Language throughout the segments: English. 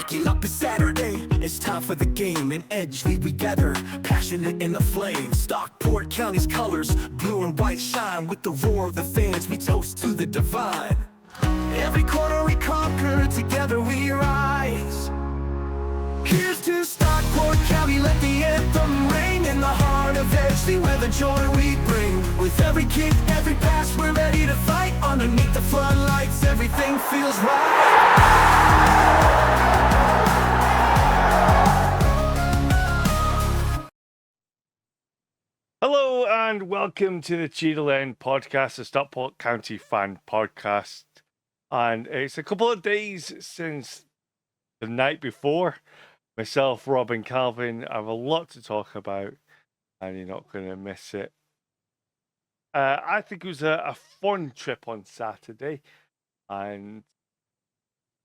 Waking up is Saturday, it's time for the game. In Edgeley we gather, passionate in the flame. Stockport County's colors, blue and white shine. With the roar of the fans, we toast to the divine. Every corner we conquer, together we rise. Here's to Stockport County, let the anthem ring. In the heart of Edgeley, where the joy we bring. With every kick, every pass, we're ready to fight. Underneath the floodlights, everything feels right. Hello and welcome to the Cheadle End Podcast, the Stockport County fan podcast. And it's a couple of days since the night before. Myself, Rob and Calvin have a lot to talk about and you're not going to miss it. I think it was a fun trip on Saturday and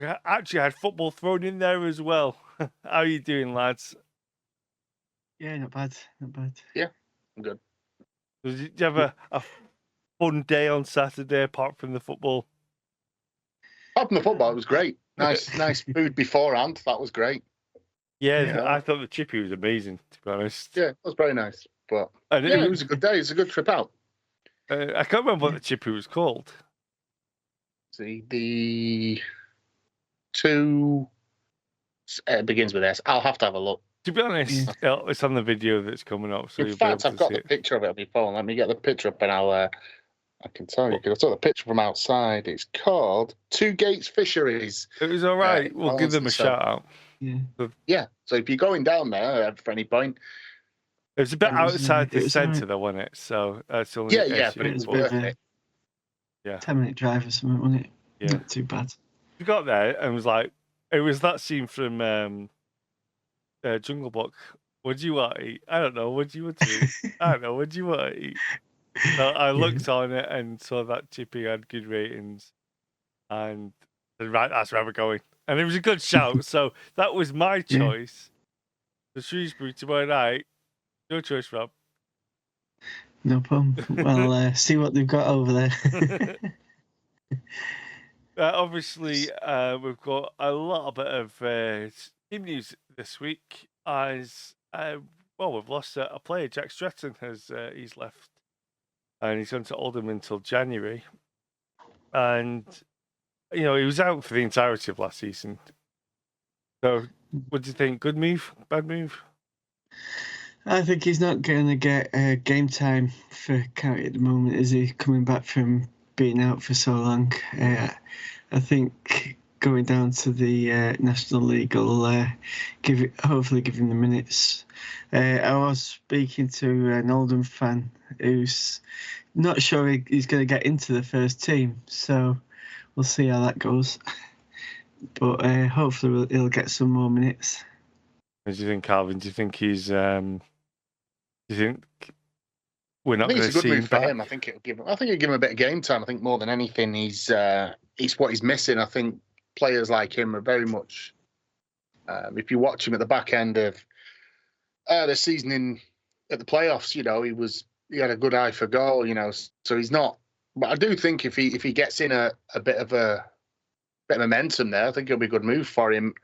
I actually had football thrown in there as well. How are you doing, lads? Yeah, not bad. Yeah, I'm good. Did you have a fun day on Saturday apart from the football? Apart from the football, it was great. Nice food beforehand. That was great. Yeah, I thought the chippy was amazing, to be honest. Yeah, it was very nice. But it was a good day. It's a good trip out. I can't remember what the chippy was called. See, the two begins with S. I'll have to have a look. To be honest, it's on the video that's coming up. So In fact, I've got the picture of it on my phone. Let me get the picture up and I can tell you, because I saw the picture from outside. It's called Two Gates Fisheries. It was all right. We'll give them a shout out. Yeah. So if you're going down there for any point. It was a bit outside the centre, though, wasn't it? So that's only but it was worth it. 10-minute drive or something, wasn't it? Yeah. Not too bad. We got there and was like, it was that scene from Jungle Book. What do you want to eat? I don't know. What do you want to eat? I don't know. What do you want to eat? So I looked on it and saw that chippy had good ratings, and said, right, that's where we're going. And it was a good shout. So that was my choice. The Shrewsbury tomorrow night. Your choice, Rob. No problem. Well, see what they've got over there. Obviously, we've got a lot of team news this week. As we've lost a player. Jack Stretton he's left, and he's gone to Oldham until January. And he was out for the entirety of last season. So, what do you think? Good move? Bad move? I think he's not going to get game time for County at the moment, is he? Coming back from being out for so long. I think going down to the National League will hopefully give him the minutes. I was speaking to an Oldham fan who's not sure he's going to get into the first team, so we'll see how that goes. But hopefully he'll get some more minutes. What do you think, Calvin? Do you think he's? Do you think we're not going to see him? It's a good move for him. I think it'll give him a bit of game time. I think more than anything, he's what he's missing. I think players like him are very much. If you watch him at the back end of the season at the playoffs, he had a good eye for goal. So he's not. But I do think if he gets in a bit of momentum there, I think it'll be a good move for him.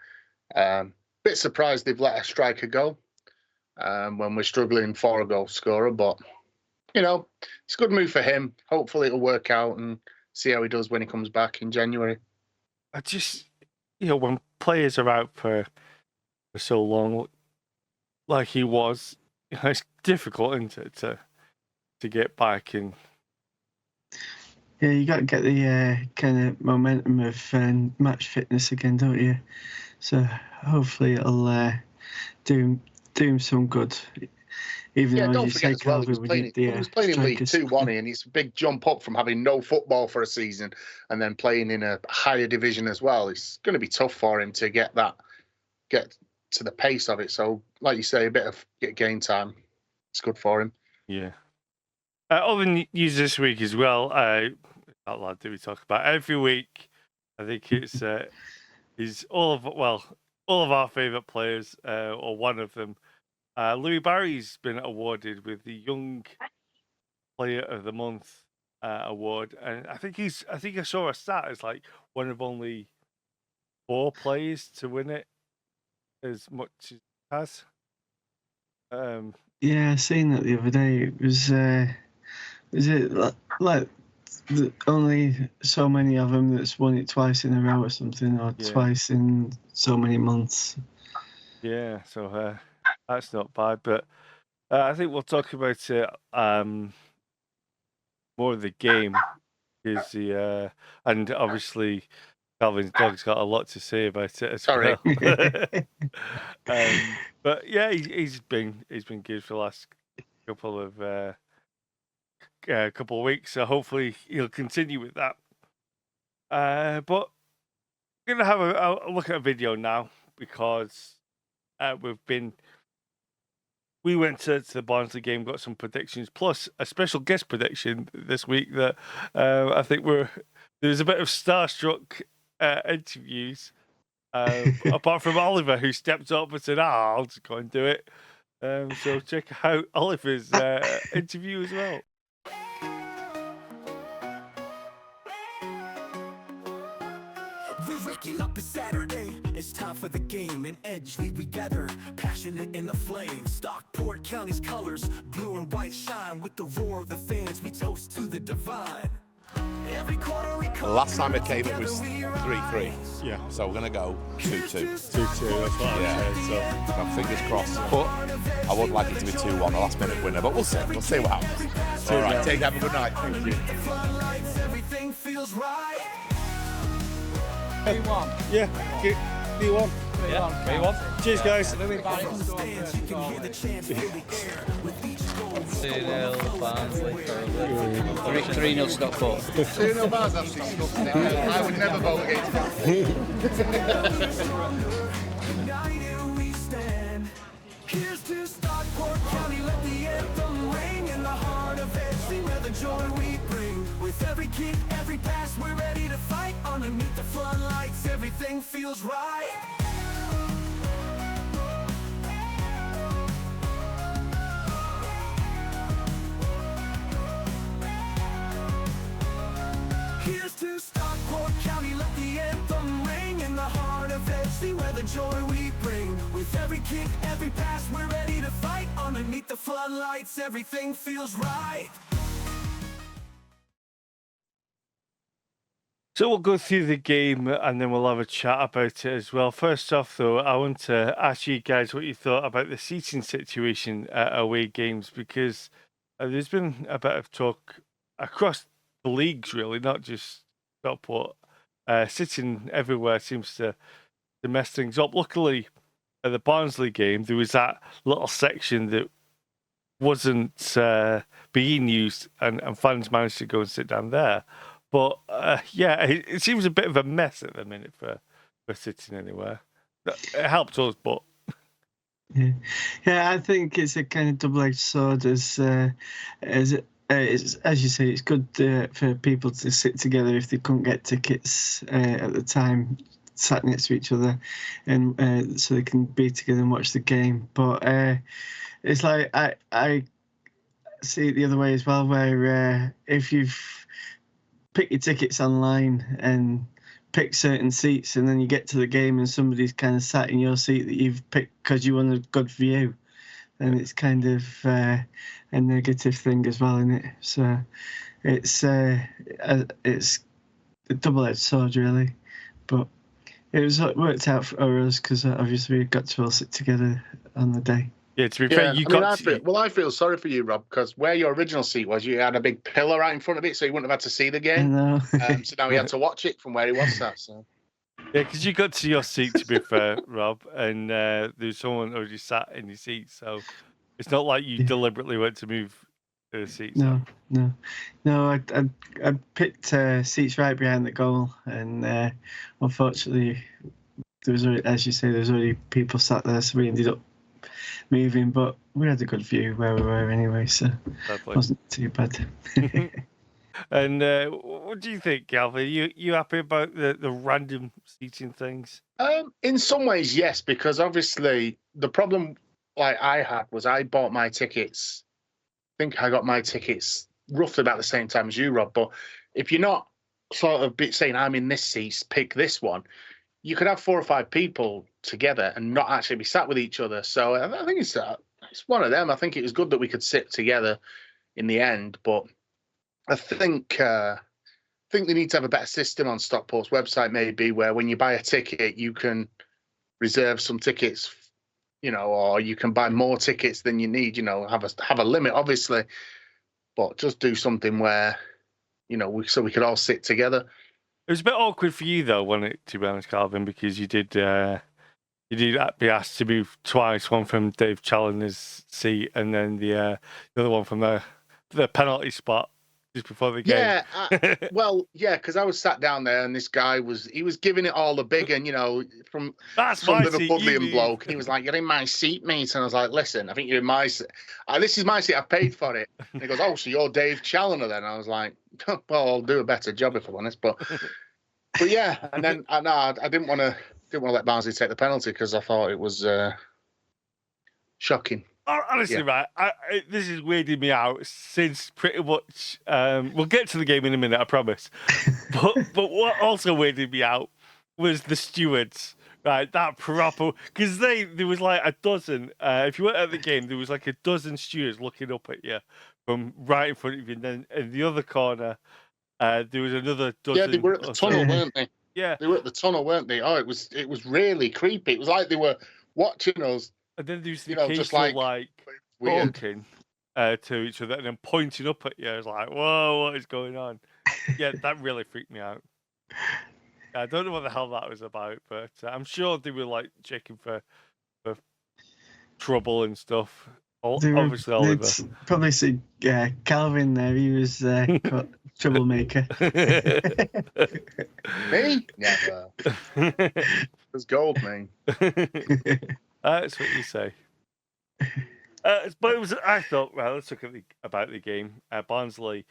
Bit surprised they've let a striker go when we're struggling for a goal scorer, but it's a good move for him. Hopefully it'll work out and see how he does when he comes back in January. I just, when players are out for so long, like he was, it's difficult, isn't it, to get back in. Yeah, you got to get the kind of momentum of match fitness again, don't you? So hopefully it'll do him some good. Even though, don't forget as well, he was playing in League 2, wasn't he? And it's a big jump up from having no football for a season and then playing in a higher division as well. It's going to be tough for him to get to the pace of it. So, like you say, a bit of game time. It's good for him. Yeah. Other news this week as well. That lad that we talk about every week. I think it's all of our favourite players, or one of them. Louis Barry's been awarded with the Young Player of the Month award, and I think I saw a stat as like one of only 4 players to win it as much as it has. Yeah, I seen that the other day. It was it like only so many of them that's won it twice in a row or something, or Yeah. twice in so many months. Yeah, so that's not bad. But I think we'll talk about it more of the game, because and obviously Calvin's dog's got a lot to say about it as Sorry. well. But yeah, he's been good for the last couple of weeks, so hopefully he'll continue with that. But we're gonna have a look at a video now, because we went to the Barnsley game, got some predictions, plus a special guest prediction this week that I think there was a bit of starstruck interviews, apart from Oliver, who stepped up and said, I'll just go and do it. So check out Oliver's interview as well. We're waking up, it's Saturday. It's time for the game. In Edgeley we gather, passionate in the flames. Stockport County's colors, blue and white shine. With the roar of the fans, we toast to the divine. Every quarter we come. Last time it came, it was 3-3. Yeah. So we're going to go 2-2. 2-2, that's what I said. So. So fingers crossed. But I would like it to be 2-1, a last minute winner. But we'll see. We'll see what happens. All right, take have a good night. Thank you. Everything feels right. 3-1. Yeah, 3-1. 3-1. Cheers, guys. Stands, you can hear the chants fill the air. With each goal, 2-0 Barnsley, probably. 3-0 Stockport. 2-0 Bars actually stuffed it. I would never vote against that. united we stand. Here's to Stockport County, let the anthem ring in the heart of Edgeley, where the joy we bring. With every kick, every pass, we're ready to fight. Underneath the floodlights, everything feels right. Here's to Stockport County, let the anthem ring in the heart of Edgeley, where the joy we bring. With every kick, every pass, we're ready to fight. Underneath the floodlights, everything feels right. So we'll go through the game and then we'll have a chat about it as well. First off, though, I want to ask you guys what you thought about the seating situation at away games, because there's been a bit of talk across the leagues, really, not just Stockport. Sitting everywhere seems to mess things up. Luckily, at the Barnsley game, there was that little section that wasn't being used, and fans managed to go and sit down there. But yeah, it seems a bit of a mess at the minute for sitting anywhere. It helped us, but yeah, I think it's a kind of double-edged sword. As you say, it's good for people to sit together if they couldn't get tickets at the time, sat next to each other, and so they can be together and watch the game. But it's like I see it the other way as well, where if you've picked your tickets online and pick certain seats, and then you get to the game and somebody's kind of sat in your seat that you've picked because you want a good view, then it's kind of a negative thing as well, isn't it? So it's a double-edged sword, really. But it worked out for us because obviously we got to all sit together on the day. yeah, to be fair, I feel sorry for you, Rob, because where your original seat was, you had a big pillar right in front of it, so you wouldn't have had to see the I game. know. So now you had to watch it from where he was sat. So. Yeah, because you got to your seat, to be fair, Rob, and there's someone already sat in your seat, so it's not like you deliberately went to move the seats. No. I picked seats right behind the goal, and unfortunately, there was already, as you say, there was already people sat there, so we ended up moving. But we had a good view where we were anyway, so it wasn't too bad. And what do you think, Galvin? You happy about the random seating things? In some ways, yes, because obviously the problem like I had was I bought my tickets. I think I got my tickets roughly about the same time as you, Rob. But if you're not sort of saying I'm in this seat, pick this one, you could have 4 or 5 people together and not actually be sat with each other. So I think it's one of them. I think it was good that we could sit together in the end, but I think they need to have a better system on Stockport's website, maybe, where when you buy a ticket, you can reserve some tickets, or you can buy more tickets than you need. Have a limit, obviously, but just do something where, so we could all sit together. It was a bit awkward for you though, wasn't it? To be honest, Calvin, because you did be asked to move twice. One from Dave Challoner's seat, and then the other one from the penalty spot just before the game. Yeah, because I was sat down there, and this guy was giving it all the big, and from That's some my Liverpudlian seat, bloke, and he was like, "You're in my seat, mate," and I was like, "Listen, I think you're in my seat. This is my seat. I paid for it." And he goes, "Oh, so you're Dave Challoner then?" I was like, "Well, I'll do a better job if I'm honest." But yeah, and then I didn't want to let Barnsley take the penalty because I thought it was shocking. Honestly, right, this is weirding me out since pretty much. We'll get to the game in a minute, I promise. But what also weirded me out was the stewards, right? That proper, because there was like a dozen. If you weren't at the game, there was like a dozen stewards looking up at you from right in front of you, and then in the other corner, there was another dozen. Yeah, they were at the tunnel, weren't they? Yeah, they were at the tunnel, weren't they? Oh, it was really creepy. It was like they were watching us. And then there's the case just like weird. talking to each other and then pointing up at you. I was like, whoa, what is going on? Yeah, that really freaked me out. I don't know what the hell that was about, but I'm sure they were like checking for trouble and stuff. Obviously, Oliver. Probably see Calvin there. He was troublemaker. Me? Never. It was gold, man. That's what you say. But it was. I thought. Well, let's talk about the game. Barnsley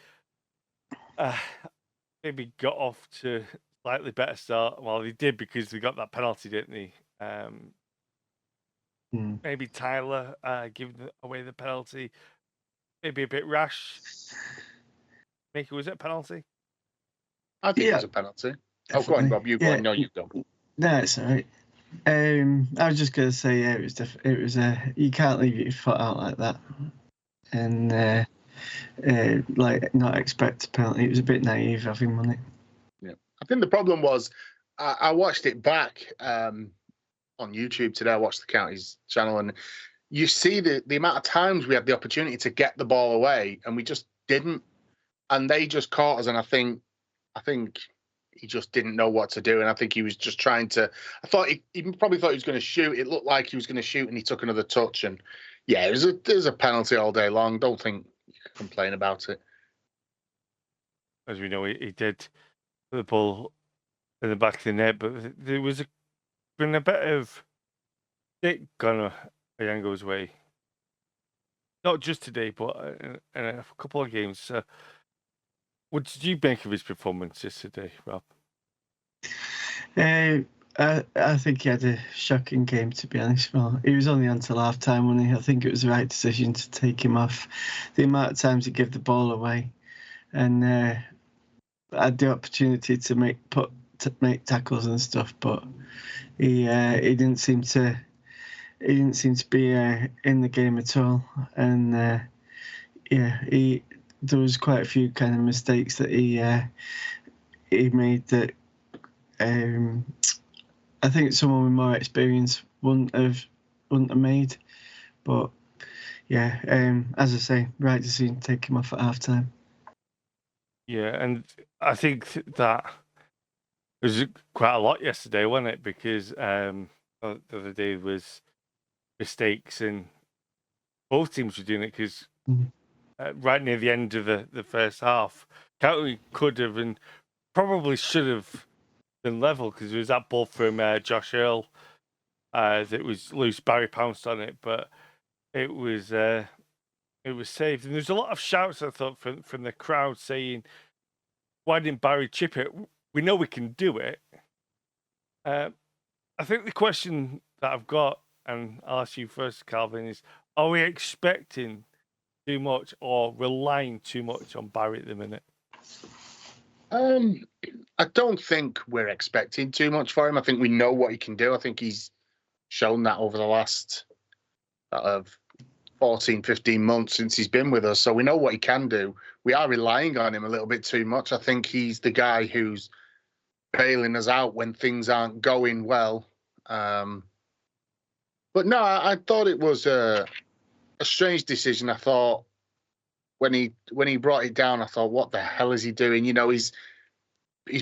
maybe got off to a slightly better start. Well, they did because they got that penalty, didn't they? Maybe Tyler giving away the penalty. Maybe a bit rash. Mickey, was it a penalty? I think it was a penalty. Definitely. Oh, go on, Rob. You go on. No, you go. No, it's all right. I was just going to say, yeah, it was you can't leave your foot out like that, and like not expect a penalty. It was a bit naive of him, wasn't it? Yeah, I think the problem was I watched it back on YouTube today. I watched the Counties channel, and you see the amount of times we had the opportunity to get the ball away, and we just didn't, and they just caught us. And I think he just didn't know what to do, and I think he was just trying to. I thought he probably thought he was going to shoot. It looked like he was going to shoot, and he took another touch. And yeah, it was a penalty all day long. Don't think you could complain about it. As we know, he did put the ball in the back of the net, but there was been a bit of stick gone Ayango's way. Not just today, but in a couple of games. What did you make of his performance yesterday, Rob? I think he had a shocking game, to be honest. Well, he was only on till half time, wasn't he? I think it was the right decision to take him off. The amount of times he gave the ball away, and had the opportunity to make tackles and stuff, but he didn't seem to be in the game at all. And there was quite a few kind of mistakes that he made that I think someone with more experience wouldn't have made. But yeah, as I say, right decision to take him off at half time. Yeah, and I think that was quite a lot yesterday, wasn't it? Because the other day was mistakes, and both teams were doing it because. Right near the end of the first half, County could have and probably should have been level because there was that ball from Josh Earl that was loose. Barry pounced on it, but it was saved. And there's a lot of shouts, I thought, from the crowd saying, "Why didn't Barry chip it? We know we can do it." I think the question that I've got, and I'll ask you first, Calvin, is: are we expecting too much or relying too much on Barry at the minute? I I don't think we're expecting too much for him. I think we know what he can do. I think he's shown that over the last 14, 15 months since he's been with us. So we know what he can do. We are relying on him a little bit too much. I think he's the guy who's bailing us out when things aren't going well. But no, I thought it was a strange decision. I thought when he brought it down, I thought, what the hell is he doing? You know, he's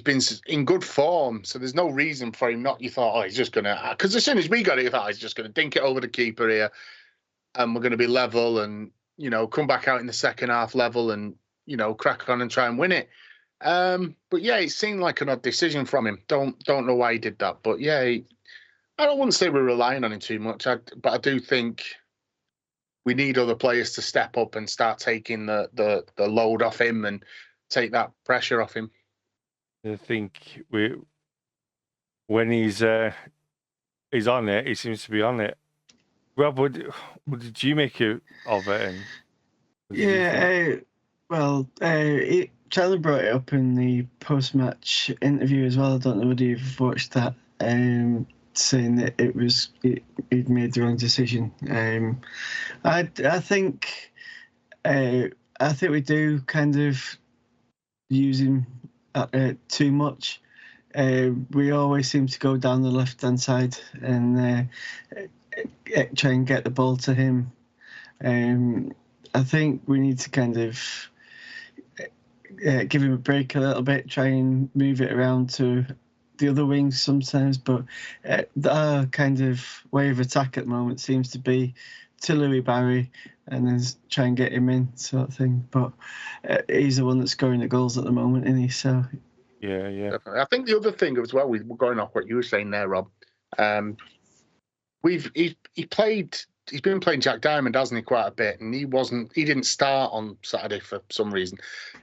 been in good form, so there's no reason for him not. You thought, oh, he's just gonna, because as soon as we got it, you thought he's just gonna dink it over the keeper here, and we're gonna be level, and come back out in the second half level, and crack on and try and win it. But yeah, it seemed like an odd decision from him. Don't know why he did that, but yeah, I wouldn't say we're relying on him too much. But I do think we need other players to step up and start taking the load off him and take that pressure off him. I think when he's on it, he seems to be on it. Rob, what did you make of it? Charlie brought it up in the post-match interview as well. I don't know whether you've watched that, saying that he'd made the wrong decision. I think we do kind of use him too much. We always seem to go down the left-hand side and try and get the ball to him. I think we need to kind of give him a break a little bit, try and move it around to the other wings sometimes. But our kind of way of attack at the moment seems to be to Louis Barry and then try and get him in, sort of thing. But he's the one that's scoring the goals at the moment, isn't he? So yeah. Definitely. I think the other thing as well, we're going off what you were saying there, Rob. He's been playing Jack Diamond, hasn't he, quite a bit, and he didn't start on Saturday for some reason,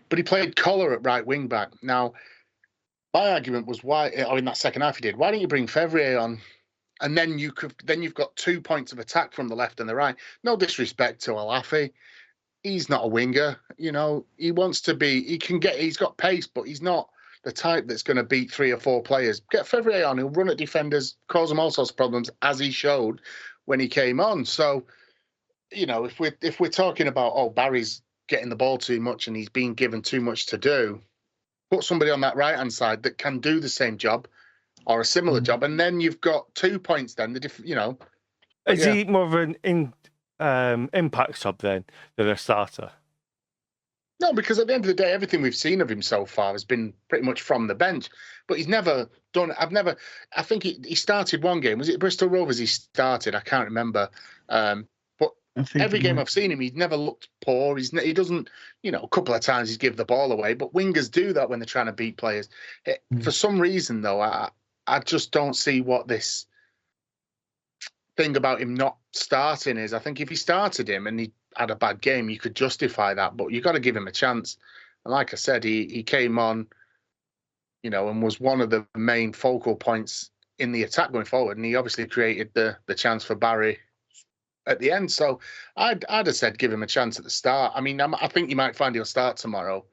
but he played Collar at right wing back. Now, my argument was in that second half he did. Why don't you bring Fevrier on? And then you've got 2 points of attack from the left and the right. No disrespect to Alafi. He's not a winger. He wants to be, he's got pace, but he's not the type that's going to beat 3 or 4 players. Get Fevrier on, he'll run at defenders, cause them all sorts of problems, as he showed when he came on. So, if we're talking about, Barry's getting the ball too much and he's being given too much to do, put somebody on that right-hand side that can do the same job or a similar job, and then you've got 2 points then. Is he more of an impact sub then than a starter? No, because at the end of the day, everything we've seen of him so far has been pretty much from the bench. But he's never done. I think he started one game. Was it Bristol Rovers? He started. I can't remember. But every game I've seen him, he's never looked poor. He doesn't. A couple of times he's given the ball away. But wingers do that when they're trying to beat players. For some reason, though, I just don't see what this thing about him not starting is. I think if he started him and he had a bad game, you could justify that, but you got to give him a chance. And like I said, he came on, and was one of the main focal points in the attack going forward, and he obviously created the chance for Barry at the end. So I'd have said give him a chance at the start. I mean, I think you might find he'll start tomorrow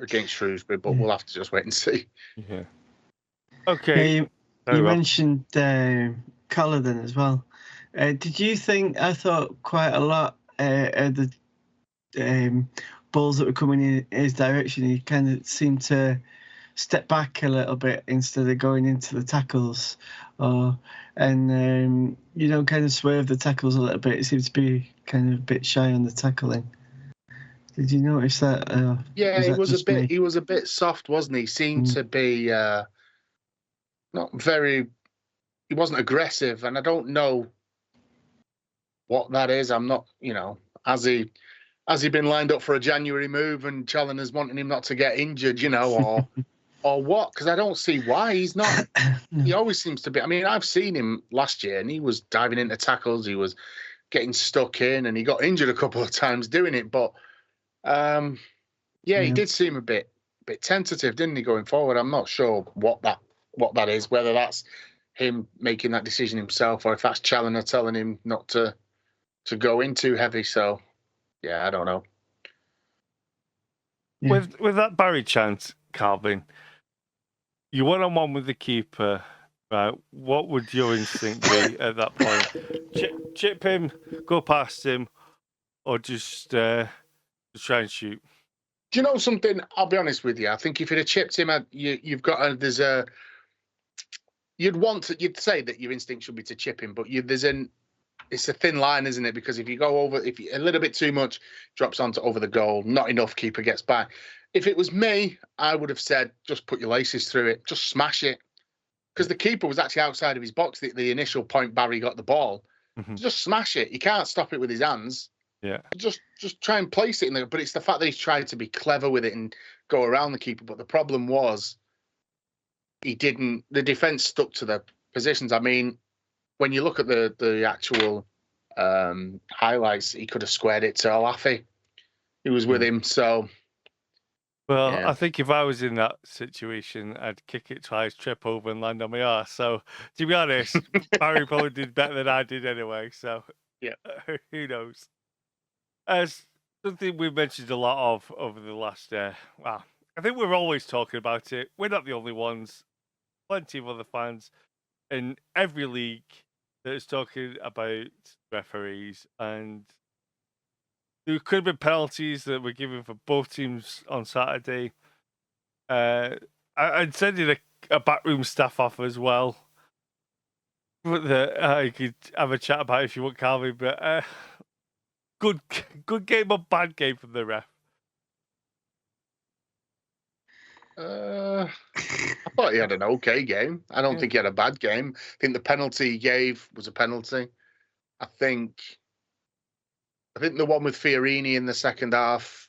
against Shrewsbury, but we'll have to just wait and see. Yeah. Okay. You mentioned Culloden as well. Did you think? I thought quite a lot of the balls that were coming in his direction. He kind of seemed to step back a little bit instead of going into the tackles, kind of swerve the tackles a little bit. It seemed to be kind of a bit shy on the tackling. Did you notice that? Yeah, he was a bit soft, wasn't he? He seemed to be not very. He wasn't aggressive, and I don't know what that is. I'm not, has he been lined up for a January move and Challoner's wanting him not to get injured, or what? Because I don't see why he's not. No. He always seems to be. I mean, I've seen him last year and he was diving into tackles. He was getting stuck in and he got injured a couple of times doing it. But he did seem a bit tentative, didn't he, going forward? I'm not sure what that is, whether that's him making that decision himself or if that's Challoner telling him not to go in too heavy. So, yeah, I don't know. Yeah. With that Barry chance, Calvin, you 1-on-1 with the keeper, right? What would your instinct be at that point? Chip him, go past him, or just try and shoot? Do you know something? I'll be honest with you. I think if you'd have chipped him, you've got you'd say that your instinct should be to chip him, but it's a thin line, isn't it? Because if you go over, a little bit too much, drops onto over the goal, not enough, keeper gets back. If it was me, I would have said, just put your laces through it, just smash it. Because the keeper was actually outside of his box, the initial point Barry got the ball. Mm-hmm. Just smash it. You can't stop it with his hands. Yeah. Just try and place it in there. But it's the fact that he's tried to be clever with it and go around the keeper. But the problem was he didn't. The defence stuck to the positions. I mean, when you look at the actual highlights, he could have squared it to Alafi. He was with him, so. Well, Yeah. I think if I was in that situation, I'd kick it twice, trip over, and land on my arse. So, to be honest, Barry probably did better than I did anyway. So, Yeah. Who knows? As something we've mentioned a lot of over the last, well, I think we're always talking about it. We're not the only ones. Plenty of other fans in every league that is talking about referees, and there could have been penalties that were given for both teams on Saturday. I'd send in a backroom staff offer as well, that I could have a chat about if you want, Calvin. But good game or bad game from the ref? I thought he had an okay game. I don't think he had a bad game. I think the penalty he gave was a penalty. I think the one with Fiorini in the second half,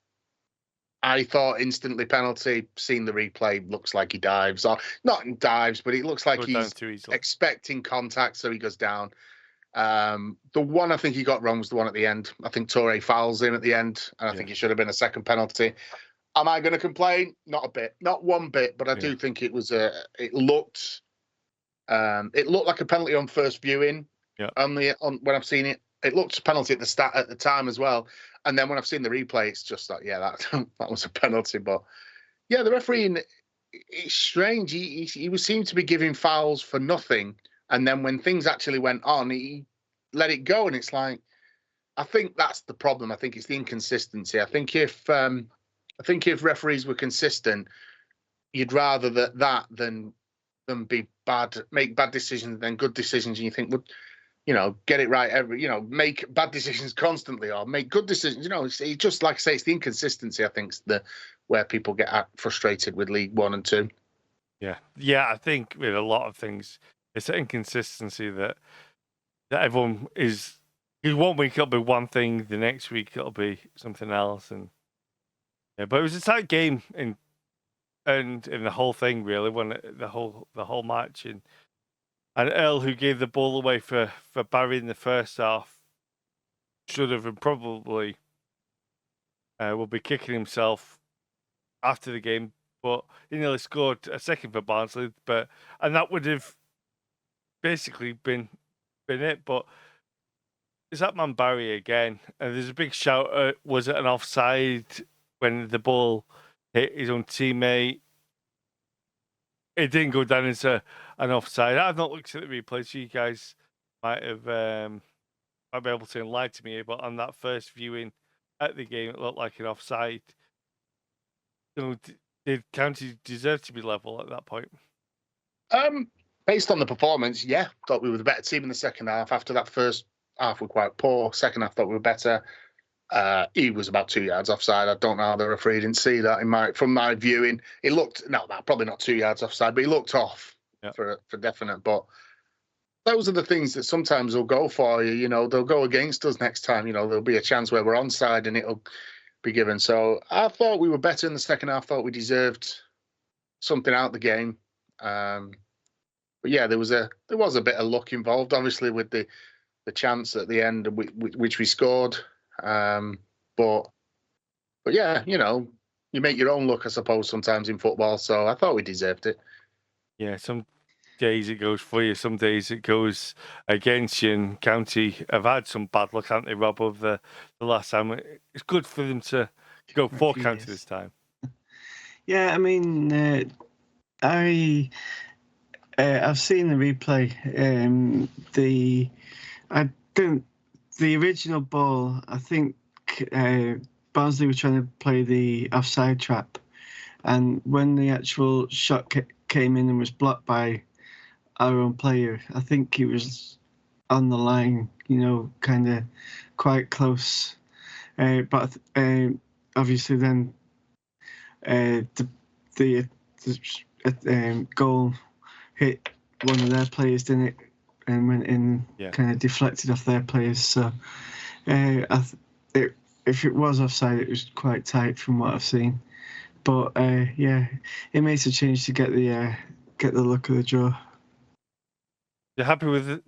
I thought instantly penalty. Seeing the replay, looks like he dives. Or not dives, but it looks like he's expecting contact, so he goes down. The one I think he got wrong was the one at the end. I think Toure fouls him at the end, and I think it should have been a second penalty. Am I going to complain? Not a bit, not one bit, but I do think it was it looked like a penalty on first viewing. Yeah. When I've seen it, it looked a penalty at the time as well. And then when I've seen the replay, it's just like, that was a penalty. But yeah, the referee, it's strange. He seemed to be giving fouls for nothing, and then when things actually went on, he let it go, and it's like, I think that's the problem. I think it's the inconsistency. I think if referees were consistent, you'd rather that than be bad, make bad decisions than good decisions. And you think, well, get it right make bad decisions constantly or make good decisions. It's just like I say, it's the inconsistency. I think is where people get frustrated with League 1 and 2. Yeah. I think with a lot of things, it's the inconsistency that everyone is. One week it'll be one thing, the next week it'll be something else, and. Yeah, but it was a tight game and in the whole thing, really, when the whole match, and Earl, who gave the ball away for Barry in the first half, should have and probably will be kicking himself after the game. But he nearly scored a second for Barnsley, and that would have basically been it. But is that man Barry again? And there's a big shout. Was it an offside? When the ball hit his own teammate, it didn't go down into an offside. I've not looked at the replay, so you guys might be able to enlighten me. But on that first viewing at the game, it looked like an offside. Did County deserve to be level at that point? Based on the performance, yeah, thought we were the better team in the second half. After that first half, we were quite poor. Second half, thought we were better. He was about 2 yards offside. I don't know how the referee didn't see that. From my viewing, it looked probably not 2 yards offside, but he looked off for definite. But those are the things that sometimes will go for you. They'll go against us next time. There'll be a chance where we're onside and it'll be given. So I thought we were better in the second half. I thought we deserved something out of the game. But yeah, there was a bit of luck involved, obviously, with the chance at the end, which we scored. But yeah, you make your own luck, I suppose, sometimes in football. So I thought we deserved it. Yeah, some days it goes for you, some days it goes against you. And County have had some bad luck, haven't they, Rob, of the last time? It's good for them to go for County this time. Yeah, I mean, I've seen the replay. The original ball, I think Barnsley were trying to play the offside trap, and when the actual shot came in and was blocked by our own player, I think he was on the line, kind of quite close. But obviously then the goal hit one of their players, didn't it? And went in, kind of deflected off their players. So if it was offside, it was quite tight from what I've seen. But it makes a change to get the look of the draw. You're happy with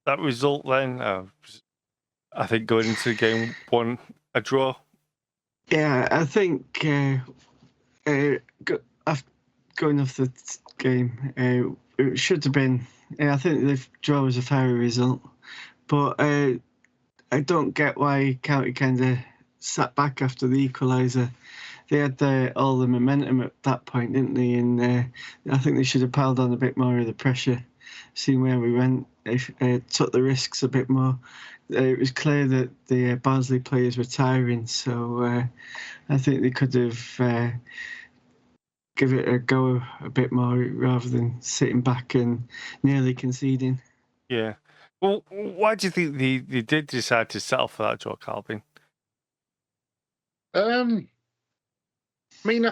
that result then? I think going into game one, a draw. Yeah, I think going off the game, it should have been. I think the draw was a fairer result, but I don't get why County kind of sat back after the equaliser. They had all the momentum at that point, didn't they? And I think they should have piled on a bit more of the pressure, seen where we went, took the risks a bit more. It was clear that the Barnsley players were tiring, so I think they could have give it a go a bit more rather than sitting back and nearly conceding. Yeah. Well, why do you think they did decide to settle for that draw, Calvin? I mean,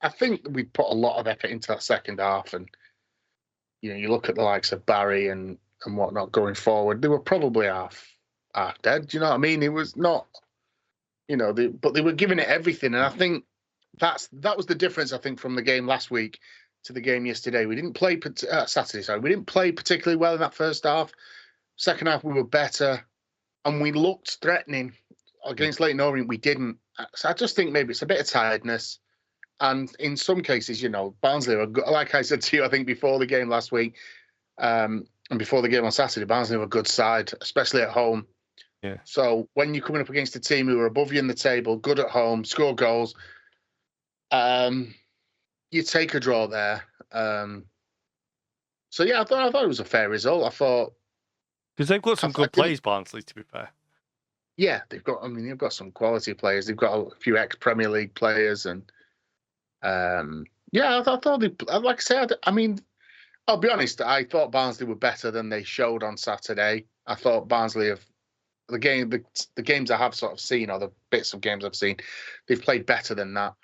I think we put a lot of effort into that second half, and you look at the likes of Barry and whatnot going forward. They were probably half dead. Do you know what I mean? It was not, but they were giving it everything, and I think that was the difference. I think from the game last week to the game yesterday, we didn't play Saturday. Sorry, we didn't play particularly well in that first half. Second half, we were better, and we looked threatening against Leyton Orient. We didn't. So I just think maybe it's a bit of tiredness. And in some cases, Barnsley are good. Like I said to you, I think before the game last week and before the game on Saturday, Barnsley were a good side, especially at home. Yeah. So when you're coming up against a team who are above you in the table, good at home, score goals, you take a draw there. So yeah, I thought it was a fair result. I thought because they've got some good players, Barnsley, to be fair. Yeah, they've got some quality players. They've got a few ex-Premier League players, and I thought they, like I said, I mean, I'll be honest, I thought Barnsley were better than they showed on Saturday. I thought Barnsley the games I have sort of seen, or the bits of games I've seen, they've played better than that.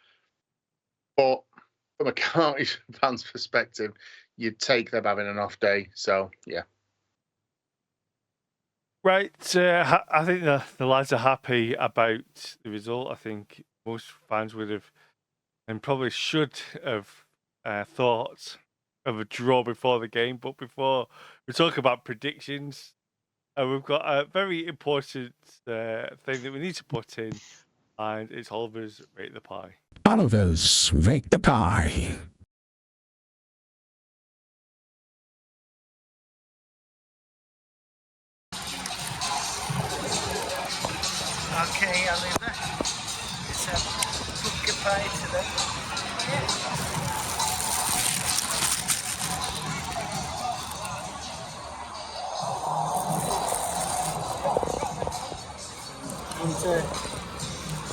But from a County fan's perspective, you'd take them having an off day. So yeah. Right, I think the lads are happy about the result. I think most fans would have, and probably should have, thought of a draw before the game. But before we talk about predictions, we've got a very important thing that we need to put in, and it's Oliver's Rate the Pie. Oliver's Rate the Pie. Okay, Oliver. It's a good goodbye today. Want to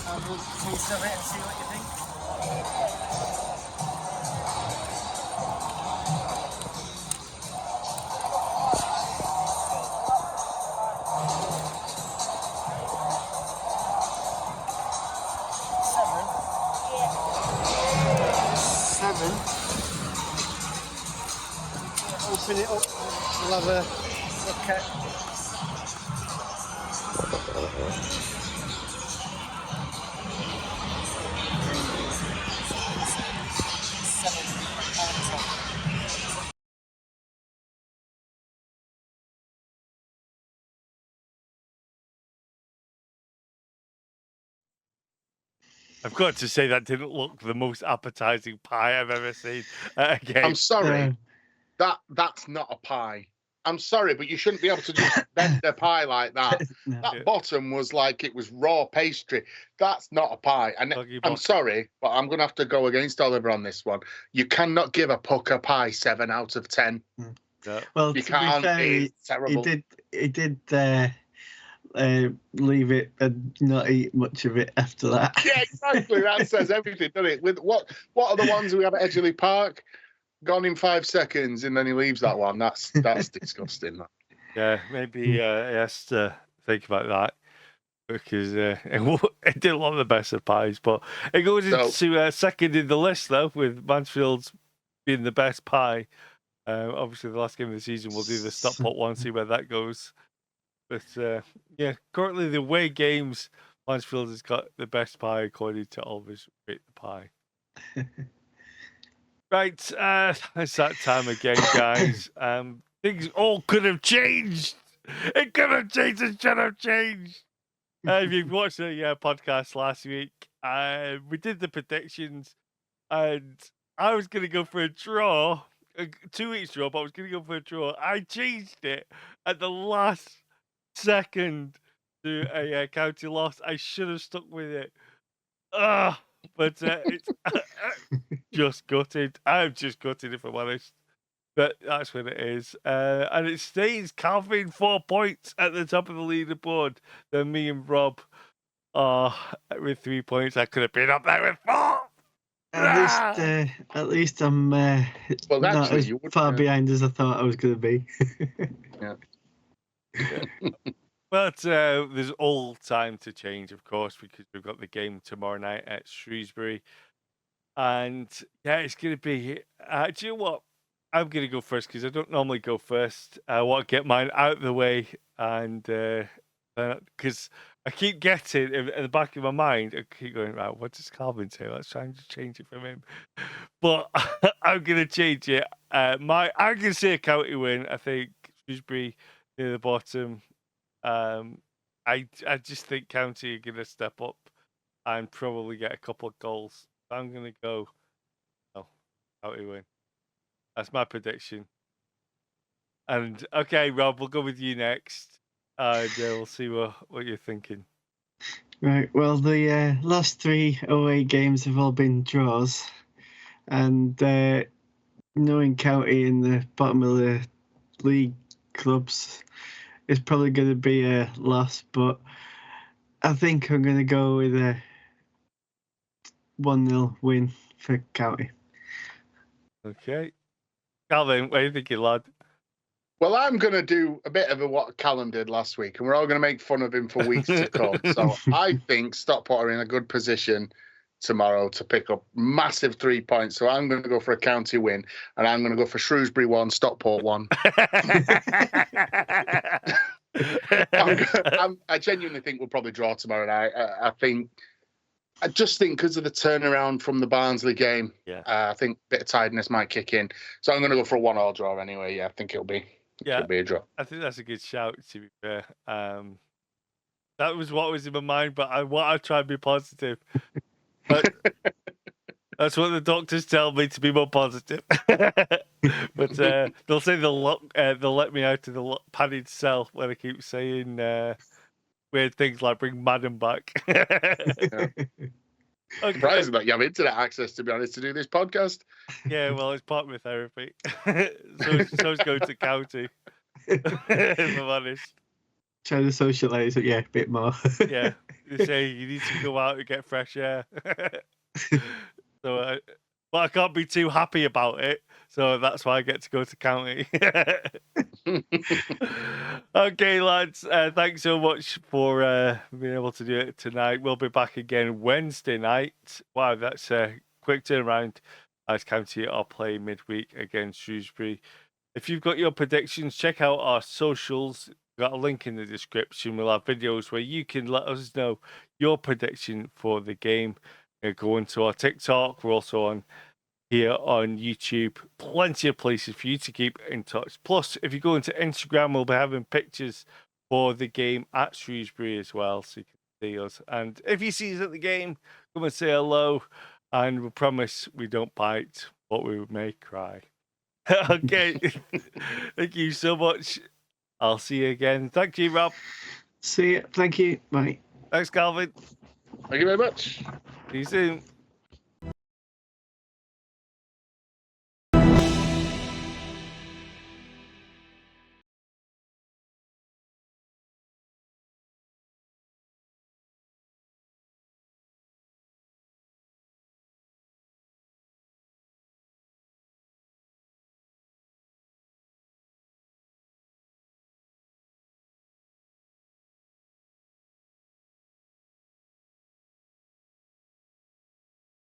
have a taste of it and see what you think? Seven. Open it up. We'll have a look at. I've got to say that didn't look the most appetizing pie I've ever seen. Again, I'm sorry, that's not a pie. I'm sorry, but you shouldn't be able to just bend a pie like that. No. That bottom was like it was raw pastry. That's not a pie. And Buggy I'm bucket. sorry, but I'm going to have to go against Oliver on this one. You cannot give a pucker pie 7 out of 10. Yeah. Well, You to be can't. fair, It's terrible. he did leave it and not eat much of it after that. Yeah, exactly. That says everything, doesn't it? With what are the ones we have at Edgeley Park? Gone in 5 seconds, and then he leaves that one. That's disgusting. That. Yeah, maybe he has to think about that because it didn't want the best of pies. But it goes into second in the list, though, with Mansfield's being the best pie. Obviously, the last game of the season, we'll do the Stockport one, see where that goes. But yeah, currently the away games, Mansfield has got the best pie according to Oliver's Rate the Pie. Right, it's that time again, guys. Things all could have changed. It could have changed. It should have changed. If you've watched the podcast last week, we did the predictions, and I was going to go for a draw, a 2 weeks draw, but I was going to go for a draw. I changed it at the last second to a county loss. I should have stuck with it. But it's just gutted. I'm just gutted, if I'm honest. But that's what it is. And it stays Calvin 4 points at the top of the leaderboard. Then me and Rob are with 3 points. I could have been up there with 4. At least I'm not as far behind as I thought I was going to be. Yeah. But there's all time to change, of course, because we've got the game tomorrow night at Shrewsbury. And yeah, it's going to be. Do you know what? I'm going to go first because I don't normally go first. I want to get mine out of the way. And because I keep getting in the back of my mind, I keep going, right, what does Calvin say? Let's try and just change it from him. But I'm going to change it. I'm going to say a county win. I think Shrewsbury near the bottom. I just think County are going to step up and probably get a couple of goals. I'm going to go County win. That's my prediction. And okay, Rob, we'll go with you next. And we'll see what you're thinking. Right. Well, the last 3 away games have all been draws, and knowing County in the bottom of the league clubs, it's probably going to be a loss, but I think I'm going to go with a 1-0 win for County. Okay. Calvin, what are you thinking, lad? Well, I'm going to do a bit of what Callum did last week, and we're all going to make fun of him for weeks to come. So I think Stockport are in a good position tomorrow to pick up massive 3 points. So I'm going to go for a County win, and I'm going to go for Shrewsbury 1, Stockport 1. I genuinely think we'll probably draw tomorrow night. I just think because of the turnaround from the Barnsley game, I think a bit of tiredness might kick in. So I'm going to go for a 1-1 draw anyway. Yeah, I think it'll be a draw. I think that's a good shout, to be fair. That was what was in my mind, but I try and be positive. But that's what the doctors tell me, to be more positive. But they'll say they'll let me out of the padded cell when I keep saying weird things like bring Madden back. Okay. Surprising that you have internet access, to be honest, to do this podcast. Yeah, well, it's part of my therapy. so's going to County, if I'm honest. Trying to socialise, a bit more. Yeah, they say you need to go out and get fresh air. So, but I can't be too happy about it, so that's why I get to go to County. Okay, lads, thanks so much for being able to do it tonight. We'll be back again Wednesday night. Wow, that's a quick turnaround as County are playing midweek against Shrewsbury. If you've got your predictions, check out our socials. We've got a link in the description. We'll have videos where you can let us know your prediction for the game. Go into our TikTok. We're also on here on YouTube. Plenty of places for you to keep in touch. Plus, if you go into Instagram, we'll be having pictures for the game at Shrewsbury as well, so you can see us. And if you see us at the game, come and say hello. And we promise we don't bite, but we may cry. Okay. Thank you so much. I'll see you again. Thank you, Rob. See you. Thank you. Bye. Thanks, Calvin. Thank you very much. See you soon.